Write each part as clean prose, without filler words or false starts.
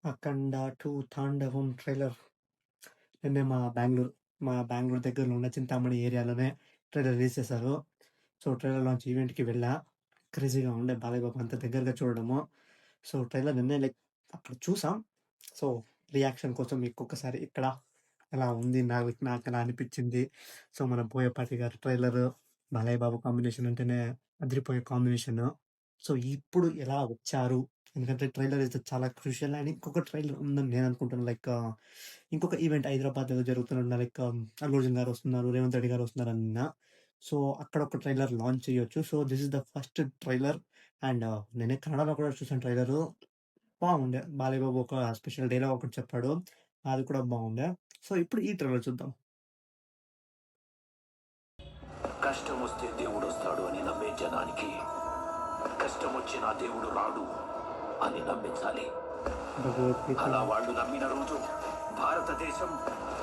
'అఖండ 2 తాండవం' ట్రైలర్ నిన్నే మా బెంగుళూరు దగ్గరలో ఉన్న చింతామణి ఏరియాలోనే ట్రైలర్ రిలీజ్ చేశారు. సో, ట్రైలర్ లాంచ్ ఈవెంట్‌కి వెళ్ళా. క్రేజీగా ఉండే బాలయ్య బాబు అంత దగ్గరగా చూడడము. సో, ట్రైలర్ నిన్నే అక్కడ చూసాం. సో, రియాక్షన్ కోసం ఇంకొకసారి ఇక్కడ ఎలా ఉంది నాకెలా అనిపిచ్చింది. సో, మన బోయపాటి గారి ట్రైలరు, బాలయ్య బాబు కాంబినేషన్ అంటేనే అదిరిపోయే కాంబినేషను. సో, ఇప్పుడు ఎలా వచ్చారు? ఎందుకంటే ట్రైలర్ అయితే చాలా క్రూషియల్ అండ్ ఇంకొక ట్రైలర్ ఉందని నేను అనుకుంటున్నాను. ఇంకొక ఈవెంట్ హైదరాబాద్‌లో జరుగుతున్న అల్లు అర్జున్ గారు వస్తున్నారు, రేవంత్ రెడ్డి గారు వస్తున్నారన్నా. సో, అక్కడ ఒక ట్రైలర్ లాంచ్ చేయొచ్చు. So, this is the first trailer and నేనే కన్నడలో కూడా చూసాను ట్రైలరు. బాగుండే. బాలయ్య బాబు ఒక స్పెషల్ డైలాగ్ ఒకటి చెప్పాడు. అది కూడా బాగుండే. సో, ఇప్పుడు ఈ ట్రైలర్ చూద్దాం. కష్టమొస్తే దేవుడొస్తాడు అని నమ్మే జనానికి కష్టమొచ్చినా దేవుడు రాడు అని నమ్మించాలి. భగవద్గీత అలా వాళ్ళు నమ్మిన రోజు భారతదేశం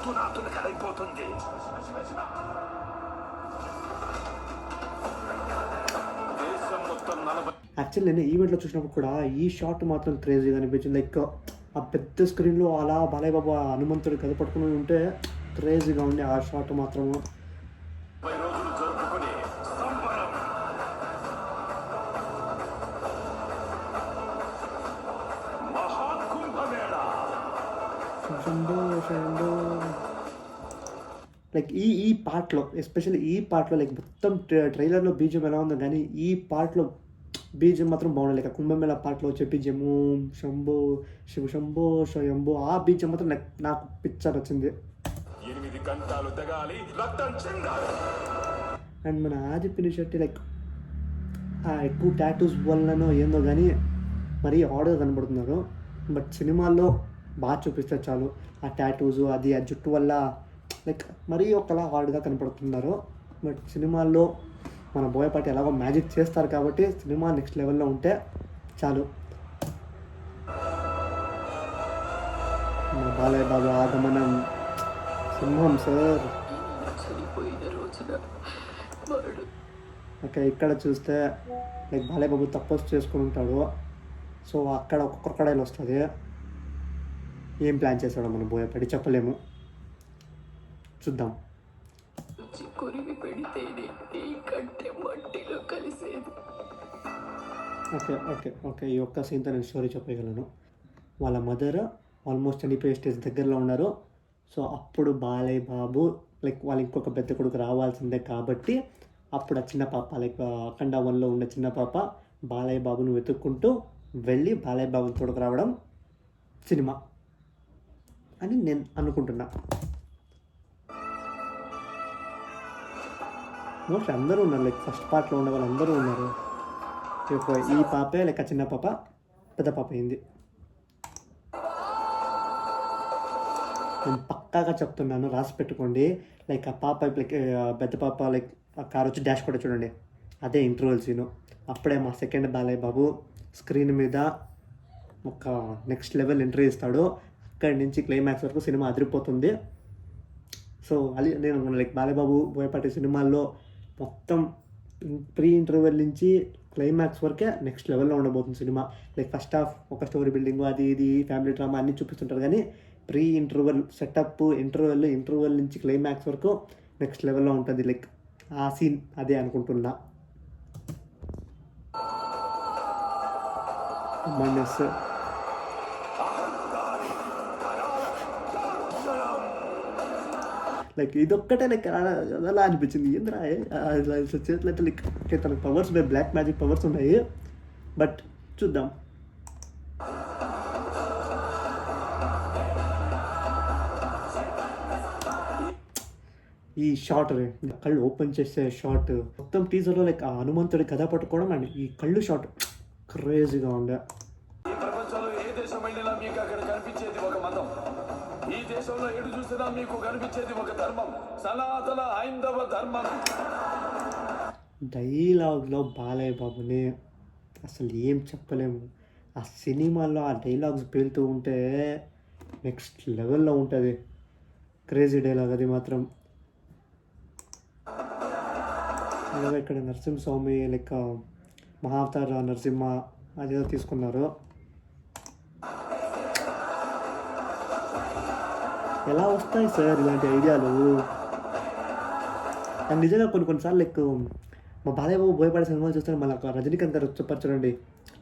తునాతునకలైపోతుంది. దేశం మొత్తం 40 యాక్చువల్లీ నేను ఈవెంట్‌లో చూసినప్పుడు కూడా ఈ షాట్ మాత్రం క్రేజీగా అనిపించింది. ఆ పెద్ద స్క్రీన్‌లో అలా బాలయ్య బాబు ఆ హనుమంతుడి కథ పట్టుకొని ఉంటే క్రేజీగా ఉండే ఆ షాట్ మాత్రము. 30 రోజులు జరుపుకునే సంబరం. మహాకుంభమేళ. శంభో శంభో ఈ ఈ పార్ట్‌లో ఎస్పెషల్లీ ఈ పార్ట్‌లో మొత్తం ట్రైలర్‌లో బీజీఎం ఎలా ఉందో గానీ, ఈ పార్ట్‌లో బీజీఎం మాత్రం బాగుండే. కుంభమేళ పార్ట్‌లో వచ్చే బీజీఎం ఓం శంభో శివ శంభో స్వయంభో ఆ బీజీఎం మాత్రం నాకు పిచ్చ నచ్చింది. 8 గంటలు తెగాలి, రక్తం చెందాలి. అండ్ మన ఆది పినిశెట్టి ఎక్కువ టాటూస్ వల్లనో ఏందో గానీ మరీ ఆడ్‌గా కనపడుతున్నారు. బట్ సినిమాల్లో బాగా చూపిస్తే చాలు. ఆ టాటూసు అది ఆ జుట్టు వల్ల మరీ ఒకలా హార్డ్‌గా కనపడుతున్నారు. బట్ సినిమాల్లో మన బోయపాటి ఎలాగో మ్యాజిక్ చేస్తారు కాబట్టి సినిమా నెక్స్ట్ లెవెల్‌లో ఉంటే చాలు. మన బాలయ్య బాబు ఆగమనం సింహం సార్. ఓకే, ఇక్కడ చూస్తే బాలయ్య బాబు తపస్సు చేసుకొని ఉంటాడు. సో, అక్కడ ఒక క్రొకడైల్ వస్తది. ఏం ప్లాన్ చేశాడో మన బోయపాటి చెప్పలేము. చూద్దాం. ఓకే. ఈ ఒక్క సీన్‌తో నేను స్టోరీ చెప్పగలను. వాళ్ళ మదర్ ఆల్మోస్ట్ చనిపోయే స్టేజ్ దగ్గరలో ఉన్నారు. సో, అప్పుడు బాలయ్య బాబు వాళ్ళ ఇంకొక పెద్ద కొడుకు రావాల్సిందే కాబట్టి అప్పుడు ఆ చిన్న పాప అఖండ 1లో ఉన్న చిన్న పాప బాలయ్య బాబుని వెతుక్కుంటూ వెళ్ళి బాలయ్య బాబుని తోడుకురావడం సినిమా అని నేను అనుకుంటున్నా. మోస్ట్‌లీ అందరూ ఉన్నారు. ఫస్ట్ పార్ట్‌లో ఉన్న వాళ్ళందరూ ఉన్నారు. ఈ పాపే చిన్న పాప పెద్ద పాప అయింది. నేను పక్కాగా చెప్తున్నాను, రాసి పెట్టుకోండి. ఆ పాప పెద్ద పాప ఆ కార్ వచ్చి డాష్ కూడా చూడండి. అదే ఇంటర్వెల్ సీను. అప్పుడే మా సెకండ్ బాలయ్య బాబు స్క్రీన్ మీద ఒక నెక్స్ట్ లెవెల్ ఎంట్రీ ఇస్తాడు. అక్కడి నుంచి క్లైమాక్స్ వరకు సినిమా అదిరిపోతుంది. సో, అది నేను బాలయ్య బాబు బోయపాటి సినిమాల్లో మొత్తం ప్రీ ఇంటర్వెల్ నుంచి క్లైమాక్స్ వరకే నెక్స్ట్ లెవెల్‌లో ఉండబోతుంది సినిమా. ఫస్ట్ హాఫ్ ఒక స్టోరీ బిల్డింగు అది ఇది ఫ్యామిలీ డ్రామా అన్నీ చూపిస్తుంటారు కానీ ప్రీ ఇంటర్వెల్ సెటప్ ఇంటర్వెల్ నుంచి క్లైమాక్స్ వరకు నెక్స్ట్ లెవెల్‌లో ఉంటుంది. ఆ సీన్ అదే అనుకుంటున్నా. మైనస్ ఇదొక్కటే అలా అనిపించింది. ఏందిరా చేతులు తనకు పవర్స్ బ్లాక్ మ్యాజిక్ పవర్స్ ఉన్నాయి. బట్ చూద్దాం. ఈ షాట్ కళ్ళు ఓపెన్ చేసే షాట్ మొత్తం టీజర్లో ఆ హనుమంతుడి కథ పట్టుకోవడం అండ్ ఈ కళ్ళు షాట్ క్రేజీగా ఉండే. ఈ ప్రపంచంలో ఏ దేశం వెళ్ళినా మీకు అక్కడ కనిపించేది ఒక మతం. ఈ దేశంలో ఎటు చూసినా మీకు కనిపించేది ఒక ధర్మం, సనాతన హైందవ ధర్మం. డైలాగ్లో బాలయ్య బాబుని అసలు ఏం చెప్పలేము. ఆ సినిమాలో ఆ డైలాగ్స్ పేలుతూ ఉంటే నెక్స్ట్ లెవెల్లో ఉంటుంది. క్రేజీ డైలాగ్ అది మాత్రం. ఇక్కడ నరసింహస్వామి మహావతార నరసింహ అదేదో తీసుకున్నారు. ఎలా వస్తాయి సార్ ఇలాంటి ఐడియాలు? అండ్ నిజంగా కొన్ని కొన్ని సార్లు లైక్ మా బాలయ్య బాబు భయపడే సినిమాలు చూస్తే మళ్ళీ ఒక రజనీకాంత్ గారు చెప్పారు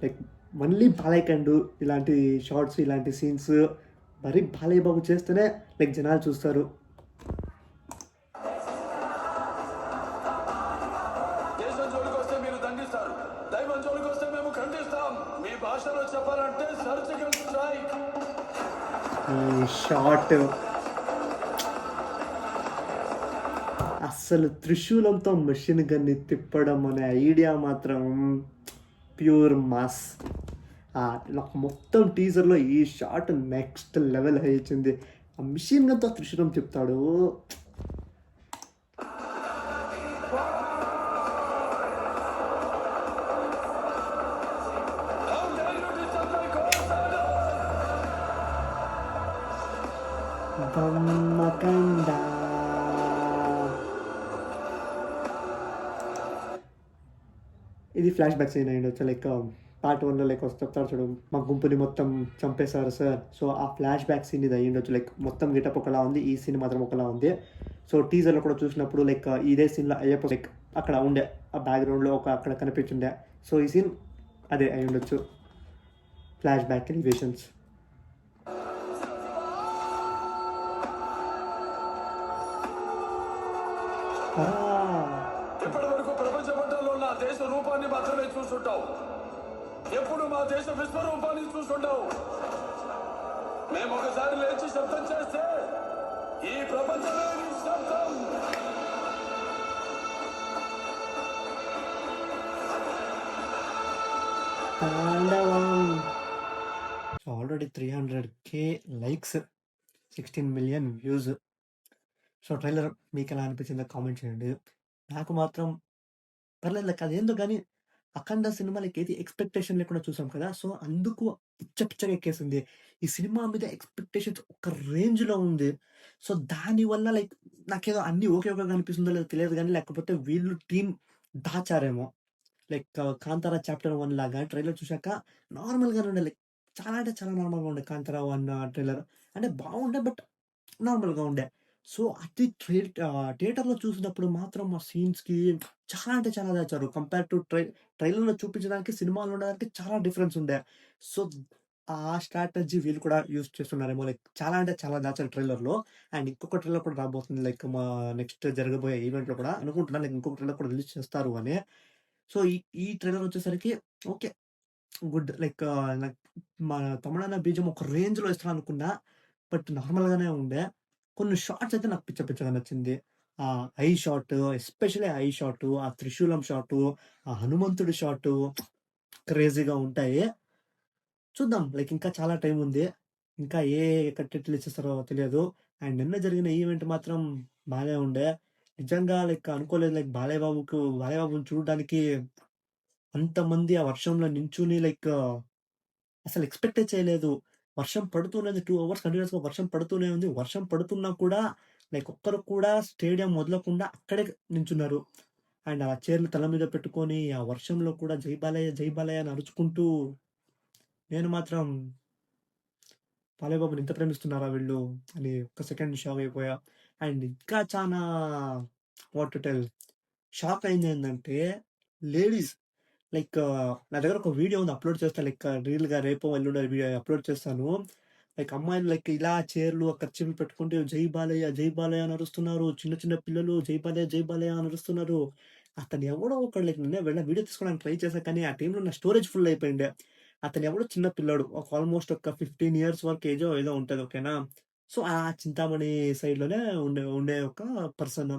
లైక్ మళ్ళీ బాలయ్య కండు ఇలాంటి షార్ట్స్ ఇలాంటి సీన్స్ మరి బాలయ్య బాబు చేస్తేనే లైక్ జనాలు చూస్తారు. దేశం జోలికి వస్తే మీరు దండిస్తారు, దైవం జోలికి వస్తే మేము ఖండిస్తాం. మీ భాషలో చెప్పాలంటే సర్జికల్ స్ట్రైక్. ఈ షార్ట్ అస్సలు త్రిశూలంతో మెషిన్ గన్ని తిప్పడం అనే ఐడియా మాత్రం ప్యూర్ మాస్. నాకు మొత్తం టీజర్లో ఈ షాట్ నెక్స్ట్ లెవెల్ ఇచ్చింది. ఆ మిషన్ గన్తో త్రిశూలం తిప్పుతాడు. How dare you disturb my co-star? బమ్మకండ ఇది ఫ్లాష్ బ్యాక్ సీన్ అయ్యిండొచ్చు. లైక్ పార్ట్ 1లో లైక్ చెప్తారు చూడు, మా గుంపుని మొత్తం చంపేశారు సార్. సో ఆ ఫ్లాష్ బ్యాక్ సీన్ ఇది అయ్యిండొచ్చు. లైక్ మొత్తం గెటప్ ఒకలా ఉంది, ఈ సీన్ మాత్రం ఒకలా ఉంది. సో టీజర్లో కూడా చూసినప్పుడు లైక్ ఇదే సీన్లో అయ్యప్ప లైక్ అక్కడ ఉండే ఆ బ్యాక్గ్రౌండ్లో అక్కడ కనిపించుండే. సో ఈ సీన్ అదే అయ్యుండొచ్చు, ఫ్లాష్ బ్యాక్ ఎలివేషన్స్. ఇప్పటి వరకు ప్రపంచ పట్టణంలో ఉన్న దేశ రూపాన్ని మాత్రమే చూస్తుంటావు, ఎప్పుడు మా దేశ విశ్వరూపాన్ని చూస్తుంటావు. మేము ఒకసారి లేచి శబ్దం చేస్తే ఈ ప్రపంచమే నిశ్శబ్దం. Already 300K likes, 16 million views. So trailer మీకు ఎలా అనిపించిందో కామెంట్ చేయండి. నాకు మాత్రం పర్లేదు, లైక్ అదేందో కానీ అఖండ సినిమాలకి ఏది ఎక్స్పెక్టేషన్ లేకుండా చూసాం కదా. సో అందుకు పిచ్చగా ఎక్కేసింది. ఈ సినిమా మీద ఎక్స్పెక్టేషన్స్ ఒక రేంజ్లో ఉంది. సో దానివల్ల లైక్ నాకేదో అన్ని ఓకే అనిపిస్తుందో లేదో తెలియదు కానీ, లేకపోతే వీళ్ళు టీం దాచారేమో. లైక్ కాంతారా చాప్టర్ 1 లాగా ట్రైలర్ చూశాక నార్మల్గానే ఉండే, లైక్ చాలా అంటే చాలా నార్మల్గా ఉండే కాంతారా 1 ట్రైలర్. అంటే బాగుండే బట్ నార్మల్గా ఉండే. సో అది థియేటర్లో చూసినప్పుడు మాత్రం ఆ సీన్స్కి చాలా అంటే చాలా దాచారు. కంపేర్ టు ట్రైలర్లో చూపించడానికి సినిమాలో ఉండడానికి చాలా డిఫరెన్స్ ఉండే. సో ఆ స్ట్రాటజీ వీళ్ళు కూడా యూజ్ చేస్తున్నారేమో. లైక్ చాలా అంటే చాలా దాచారు ట్రైలర్లో. అండ్ ఇంకొక ట్రైలర్ కూడా రాబోతుంది, లైక్ మా నెక్స్ట్ జరగబోయే ఈవెంట్లో కూడా అనుకుంటున్నాను లైక్ ఇంకొక ట్రైలర్ కూడా రిలీజ్ చేస్తారు అని. సో ఈ ట్రైలర్ వచ్చేసరికి ఓకే, గుడ్. లైక్ నాకు మా తమిళనాడు బీజం ఒక రేంజ్‌లో ఇస్తాడనుకున్నా. బట్ నార్మల్‌గానే ఉండే. కొన్ని షాట్స్ అయితే నాకు పిచ్చగా నచ్చింది. I shot, especially I shot, ఆ త్రిశూలం షాటు, ఆ హనుమంతుడి షాటు క్రేజీగా ఉంటాయి. చూద్దాం, లైక్ ఇంకా చాలా టైం ఉంది. ఇంకా ఏ కంటెంట్లు ఇచ్చేస్తారో తెలియదు. అండ్ నిన్న జరిగిన ఈవెంట్ మాత్రం బానే ఉండే. నిజంగా లైక్ అనుకోలేదు, లైక్ బాలయ్య బాబుని చూడడానికి అంతమంది ఆ వర్షంలో నించొని లైక్ అసలు ఎక్స్‌పెక్టే చేయలేదు. వర్షం పడుతూనే ఉంది. 2 అవర్స్ కంటిన్యూయస్‌గా వర్షం పడుతూనే ఉంది. వర్షం పడుతున్నా కూడా లైక్ ఒక్కరు కూడా స్టేడియం వదలకుండా అక్కడే నించున్నారు. అండ్ ఆ చైర్‌లు తల మీద పెట్టుకొని ఆ వర్షంలో కూడా జై బాలయ్య, జై బాలయ్య అని అరుచుకుంటూ నేను మాత్రం బాలయ్య బాబుని ఇంత ప్రేమిస్తున్నారా వీళ్ళు అని ఒక్క సెకండ్ షాక్ అయిపోయా. అండ్ ఇంకా చానా వాట్ టు టెల్ షాక్ అయిందేందంటే లేడీస్ లైక్ నా దగ్గర ఒక వీడియో ఉంది, అప్‌లోడ్ చేస్తా. లైక్ రీల్‌గా రేపో ఎల్లుండో వీడియో అప్‌లోడ్ చేస్తాను. లైక్ అమ్మాయిలు లైక్ ఇలా చైర్‌లు కర్చీఫ్‌లు పెట్టుకుంటే జై బాలయ్య, జై బాలయ్య అని అరుస్తున్నారు. చిన్న చిన్న పిల్లలు జై బాలయ్య, జై బాలయ్య అని అరుస్తున్నారు. అతను ఎవడో ఒకడు లైక్ నిన్నే వీడియో తీసుకోవడానికి ట్రై చేశా కానీ ఆ టైంలో నా స్టోరేజ్ ఫుల్ అయిపోయిండే. అతను ఎవడో చిన్న పిల్లోడు. ఆల్మోస్ట్ ఒక 15 ఇయర్స్ వరకు ఏజో ఏదో ఉంటది. ఓకేనా. సో ఆ చింతామణి సైడ్‌లోనే ఉండే ఉండే ఒక పర్సన్.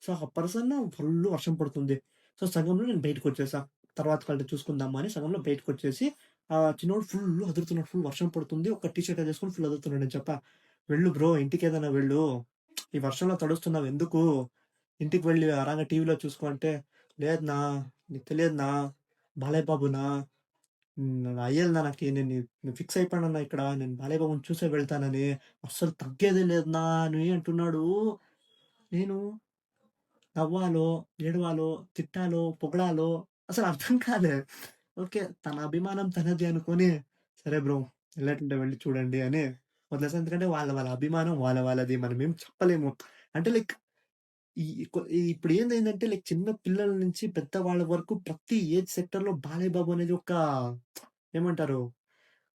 సో ఆ పర్సన్ ఫుల్ వర్షం పడుతుంది. సో సగంలో నేను బయటకొచ్చేసా. తర్వాత కల్టి చూసుకుందామా అని సగంలో బయటకొచ్చేసి చిన్నోడు ఫుల్ అదురుతున్నాడు. ఫుల్ వర్షం పడుతుంది. ఒక టీ షర్ట్ అదేసుకొని ఫుల్ అదురుతున్నాడు. నేను చెప్పా, "వెళ్ళు బ్రో ఇంటికేదైనా వెళ్ళు. ఈ వర్షంలో తడుస్తున్నావు ఎందుకు? ఇంటికి వెళ్లి ఆరాంగా టీవీలో చూసుకో" అంటే, "లేదునా, నీకు తెలియదునా, బాలయ్య బాబునా, అయ్యలునా నాకి, నేను ఫిక్స్ అయిపోయానన్నా ఇక్కడ. నేను బాలయ్య బాబుని చూసే వెళ్తానని. అస్సలు తగ్గేదే లేదునా" అని అంటున్నాడు. నేను నవ్వాలో, ఏడవాలో, తిట్టాలో, పొగడాలో అసలు అర్థం కాలే. ఓకే, తన అభిమానం తనది అనుకోని, సరే బ్రో ఎళ్ళేటుంటే వెళ్లి చూడండి అని వదిలేసాం. ఎందుకంటే వాళ్ళ అభిమానం వాళ్ళది మనమేం చెప్పలేము. అంటే లైక్ ఈ ఇప్పుడు ఏందయిందంటే లైక్ చిన్న పిల్లల నుంచి పెద్దవాళ్ళ వరకు ప్రతి ఏజ్ సెక్టర్‌లో బాలయ్య బాబు అనేది ఒక ఏమంటారు?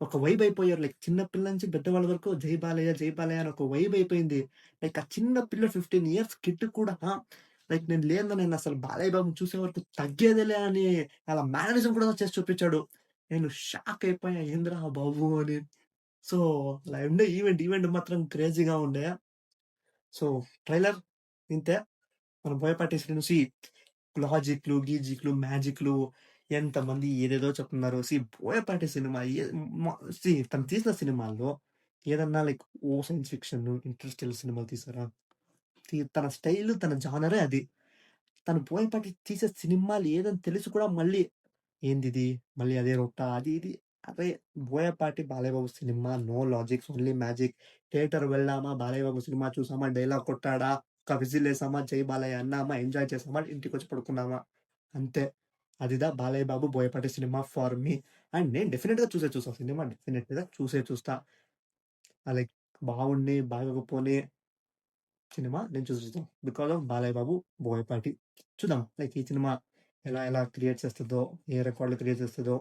ఒక వైబ్ అయిపోయారు. లైక్ చిన్న పిల్లల నుంచి పెద్దవాళ్ళ వరకు జై బాలయ్య, జై బాలయ్య అని ఒక వైబ్ అయిపోయింది. లైక్ ఆ చిన్న పిల్ల 15 ఇయర్స్ కిడ్ కూడా లైక్ నేనసలు బాలయ్య బాబుని చూసే వరకు తగ్గేదేలే అని అలా మేనరిజం కూడా చేసి చూపించాడు. నేను షాక్ అయిపోయా. ఏందిరా బాబు అని. సో, అలా ఉండే ఈవెంట్ మాత్రం క్రేజీగా ఉండే. సో, ట్రైలర్ ఇంతే. మన బోయపాటి శ్రీను లాజిక్‌లు, గీజిక్‌లు, మ్యాజిక్‌లు ఎంతమంది ఏదేదో చెప్తున్నారు. బోయపాటి సినిమా మ తను తీసిన సినిమాల్లో ఏదన్నా లైక్ సైన్స్ ఫిక్షన్, ఇంటర్‌స్టెల్‌ర్ సినిమాలు తీసారా? తన స్టైలు, తన జానరే అది. తను బోయపాటి తీసే సినిమాలు ఏదని తెలిసి కూడా మళ్ళీ ఏందిది? మళ్ళీ అదే రొట్టా? అది ఇది. అరే! బోయపాటి, బాలయ్య బాబు సినిమా no logics only magic. Theatre వెళ్ళామా, బాలయ్య బాబు సినిమా చూసామా, డైలాగ్ కొట్టాడా, ఒక విజిలేసామా, జై బాలయ్య అన్నామా, ఎంజాయ్ చేసామా, ఇంటికొచ్చి పడుకున్నామా. అంతే. అదిదా బాలయ్య బాబు, బోయపాటి సినిమా ఫర్ మీ. అండ్ నేను డెఫినిట్‌గా చూసా సినిమా డెఫినిట్‌గా చూస్తా. లైక్ బాగుండి, బాగోకపోని సినిమా నేను చూసేస్తాం. Because of Balayya Babu, Boyapati. చూద్దాం లైక్ ఈ సినిమా ఎలా క్రియేట్ చేస్తదో, ఏ రికార్డ్‌లు క్రియేట్ చేస్తదో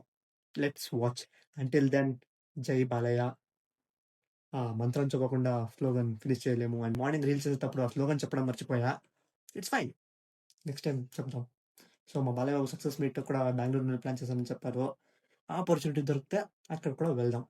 లెట్స్ వాచ్. అంటిల్ దెన్ జై బాలయ్య. మంత్రం చెప్పకుండా స్లోగన్ ఫినిష్ చేయలేము. అండ్ మార్నింగ్ రీల్స్ చేసేటప్పుడు ఆ స్లోగన్ చెప్పడం మర్చిపోయా. It's fine. నెక్స్ట్ టైమ్ చెప్దాం. సో, మా బాలయ్య బాబు సక్సెస్ మీట్ కూడా బెంగుళూరులో ప్లాన్ చేశామని చెప్పారు. ఆపర్చునిటీ దొరికితే అక్కడికి కూడా వెళ్దాం.